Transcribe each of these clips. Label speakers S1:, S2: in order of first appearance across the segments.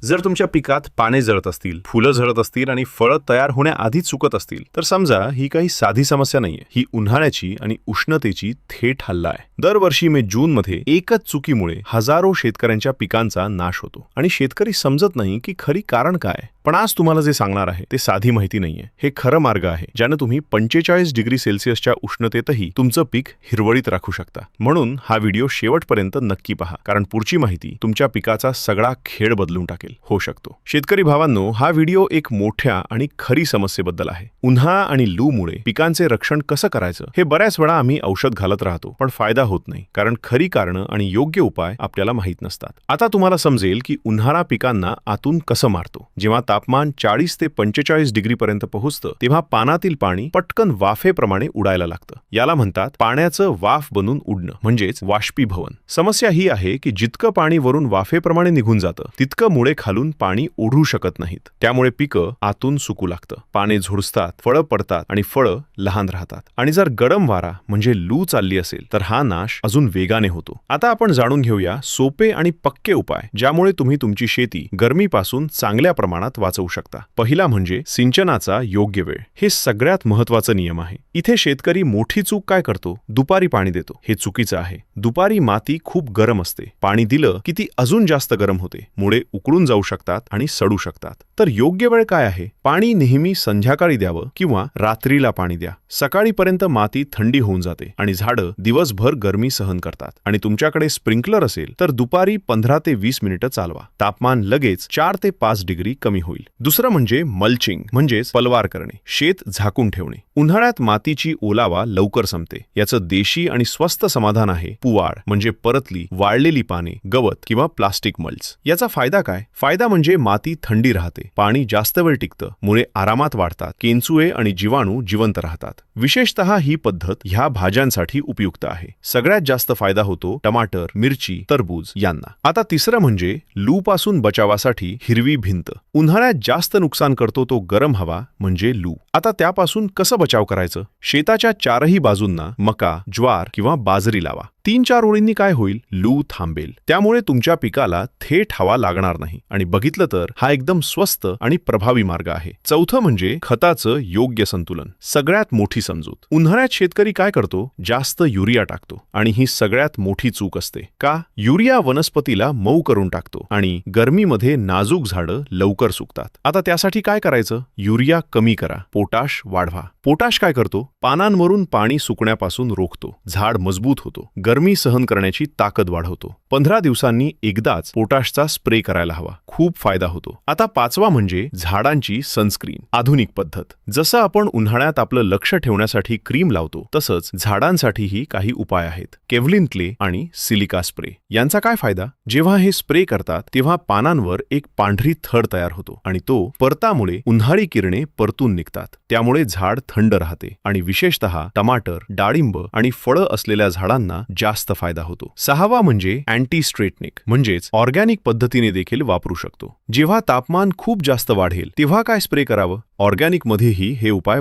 S1: जर तुमच्या पिकात पाने जळत असतील, फुलं झडत असतील आणि फळं तयार होण्याआधीच चुकत असतील तर समजा ही काही साधी समस्या नाहीये. ही उन्हाळ्याची आणि उष्णतेची थेट हल्ला आहे. दरवर्षी मे जून मध्ये एकच चुकीमुळे हजारो शेतकऱ्यांच्या पिकांचा नाश होतो आणि शेतकरी समजत नाही की खरी कारण काय. पण आज तुम्हाला जे सांगणार आहे ते साधी माहिती नाहीये. हे खरं मार्ग आहे ज्याने तुम्ही 45 डिग्री सेल्सिअसच्या उष्णतेतही तुमचं पीक हिरवळीत राखू शकता. म्हणून हा व्हिडिओ शेवटपर्यंत नक्की पहा, कारण पुढची माहिती तुमच्या पिकाचा सगळा खेळ बदलून टाकेल. होऊ शकतो. शेतकरी भावांनो, हा व्हिडिओ एक मोठ्या आणि खरी समस्येबद्दल आहे. उन्हाळा आणि लूमुळे पिकांचे रक्षण कसं करायचं हे बऱ्याच वेळा आम्ही औषध घालत राहतो, पण फायदा होत नाही, कारण खरी कारणं आणि योग्य उपाय आपल्याला माहीत नसतात. आता तुम्हाला समजेल की उन्हाळा पिकांना आतून कसं मारतो. जेव्हा तापमान 40 ते 45 डिग्री पर्यंत पोहोचतं तेव्हा पानातील पाणी पटकन वाफेप्रमाणे उडायला लागतं. याला म्हणतात पाण्याचं वाफ बनून उडणं, म्हणजेच वाष्पीभवन. समस्या ही आहे की जितकं पाणी वरून वाफेप्रमाणे निघून जातं तितकं मुळे खालून पाणी ओढू शकत नाहीत. त्यामुळे पिकं आतून सुकू लागतं, पाने झुडसतात, फळं पडतात आणि फळं लहान राहतात. आणि जर गरम वारा म्हणजे लू चालली असेल तर हा नाश अजून वेगाने होतो. आता आपण जाणून घेऊया सोपे आणि पक्के उपाय ज्यामुळे तुम्ही तुमची शेती गरमीपासून चांगल्या प्रमाणात वाचवू शकता. पहिला म्हणजे सिंचनाचा योग्य वेळ. हे सगळ्यात महत्त्वाचा नियम आहे. इथे शेतकरी मोठी चूक काय करतो? दुपारी पाणी देतो. हे चुकीचं आहे. दुपारी माती खूप गरम असते. पाणी दिलं की ती अजून जास्त गरम होते, मुळे उकळून जाऊ शकतात आणि सडू शकतात. तर योग्य वेळ काय आहे? पाणी नेहमी संध्याकाळी द्यावं किंवा रात्रीला पाणी द्या. सकाळीपर्यंत माती थंडी होऊन जाते आणि झाडं दिवसभर गरमी सहन करतात. आणि तुमच्याकडे स्प्रिंकलर असेल तर दुपारी 15 ते 20 मिनिटं चालवा. तापमान लगेच 4 ते 5 डिग्री कमी होईल. दुसरं म्हणजे मल्चिंग, म्हणजेच पलवार करणे, शेत झाकून ठेवणे. उन्हाळ्यात मातीची ओलावा लवकर संपते. याचं देशी आणि स्वस्त समाधान आहे पुवाड, म्हणजे परतली वाळलेली पाने, गवत किंवा प्लास्टिक मल्च. याचा फायदा काय? फायदा म्हणजे माती थंडी राहते, पाणी जास्त वेळ टिकतं, मुळे आरामात वाढतात, केंचुए आणि जीवाणू जिवंत राहतात. विशेषतः ही पद्धत ह्या भाज्यांसाठी उपयुक्त आहे. सगळ्यात जास्त फायदा होतो टमाटर, मिरची, टरबूज यांना. आता तिसरं म्हणजे लू पासून बचावासाठी हिरवी भिंत. उन्हाळ्यात जास्त नुकसान करतो तो गरम हवा म्हणजे लू. आता त्यापासून कसं बचाव करायचं? शेताच्या चारही बाजूंना मका, ज्वार किंवा बाजरी लावा. 3-4 ओळींनी काय होईल? लू थांबेल. त्यामुळे तुमच्या पिकाला थेट हवा लागणार नाही. आणि बघितलं तर हा एकदम स्वस्त आणि प्रभावी मार्ग आहे. चौथं म्हणजे खताचं योग्य संतुलन. सगळ्यात मोठी समजूत. उन्हाळ्यात शेतकरी काय करतो? जास्त युरिया टाकतो आणि ही सगळ्यात मोठी चूक असते. का? युरिया वनस्पतीला मऊ करून टाकतो आणि गरमीमध्ये नाजूक झाडं लवकर सुकतात. आता त्यासाठी काय करायचं? युरिया कमी करा, पोटाश वाढवा. पोटाश काय करतो? पानांवरून पाणी सुकण्यापासून रोखतो, झाड मजबूत होतो, गरमी सहन करण्याची ताकद वाढवतो. 15 दिवसांनी एकदाच पोटाशचा स्प्रे करायला हवा. खूप फायदा होतो. आता पाचवा म्हणजे झाडांची सनस्क्रीन. आधुनिक पद्धत. जसं आपण उन्हाळ्यात आपलं लक्ष ठेवण्यासाठी क्रीम लावतो तसंच झाडांसाठीही काही उपाय आहेत. केव्हलिन क्ले आणि सिलिका स्प्रे. यांचा काय फायदा? जेव्हा हे स्प्रे करतात तेव्हा पानांवर एक पांढरी थर तयार होतो आणि तो परतामुळे उन्हाळी किरणे परतून निघतात. त्यामुळे झाड थंड राहते आणि विशेषतः टमाटर, डाळिंब आणि फळं असलेल्या झाडांना जास्त फायदा होतो. सहावा म्हणजे अँटी स्ट्रेटनिक, म्हणजेच ऑर्गॅनिक पद्धतीने देखील वापरू शकतो. जेव्हा तापमान खूप जास्त वाढेल तेव्हा काय स्प्रे करावं? ऑर्गॅनिक मध्येही हे उपाय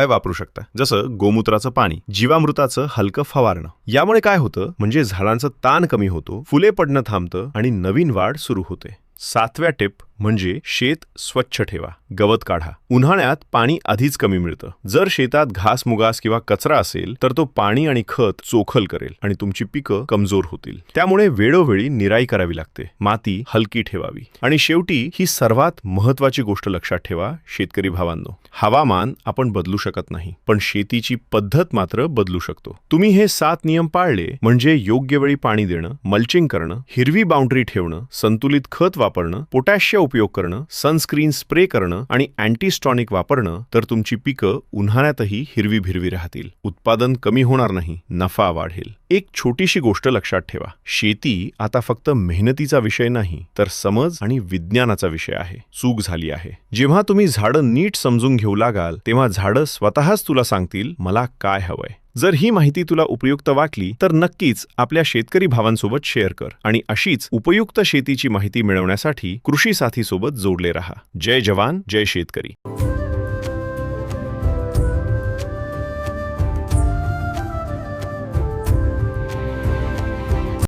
S1: वापरू शकता. जसं गोमूत्राचं पाणी, जीवामृताचं हलकं फवारणं. यामुळे काय होतं? म्हणजे झाडांचं ताण कमी होतो, फुले पडणं थांबतं आणि नवीन वाढ सुरू होते. 7व्या टिप म्हणजे शेत स्वच्छ ठेवा, गवत काढा. उन्हाळ्यात पाणी आधीच कमी मिळतं. जर शेतात घासमुगास किंवा कचरा असेल तर तो पाणी आणि खत चोखल करेल आणि तुमची पिकं कमजोर होतील. त्यामुळे वेळोवेळी निराई करावी लागते, माती हलकी ठेवावी. आणि शेवटी ही सर्वात महत्त्वाची गोष्ट लक्षात ठेवा शेतकरी भावांनो, हवामान आपण बदलू शकत नाही, पण शेतीची पद्धत मात्र बदलू शकतो. तुम्ही हे 7 नियम पाळले म्हणजे योग्य वेळी पाणी देणं, मल्चिंग करणं, हिरवी बाउंड्री ठेवणं, संतुलित खत वापरणं, पोटॅशचा उपयोग करणं, सनस्क्रीन स्प्रे करणं आणि अँटीस्टॉनिक वापरणं, तर तुमची पिकं उन्हाळ्यातही हिरवी भिरवी राहतील. उत्पादन कमी होणार नाही, नफा वाढेल. एक छोटीशी गोष्ट लक्षात ठेवा, शेती आता फक्त मेहनतीचा विषय नाही तर समज आणि विज्ञानाचा विषय आहे. चूक झाली आहे. जेव्हा तुम्ही झाडं नीट समजून घेऊ लागाल तेव्हा झाडं स्वतःच तुला सांगतील मला काय हवंय. जर ही माहिती तुला उपयुक्त वाटली तर नक्कीच आपल्या शेतकरी भावांसोबत शेअर कर आणि अशीच उपयुक्त शेतीची माहिती मिळवण्यासाठी कृषी साथी सोबत जोडले रहा. जय जवान, जय शेतकरी.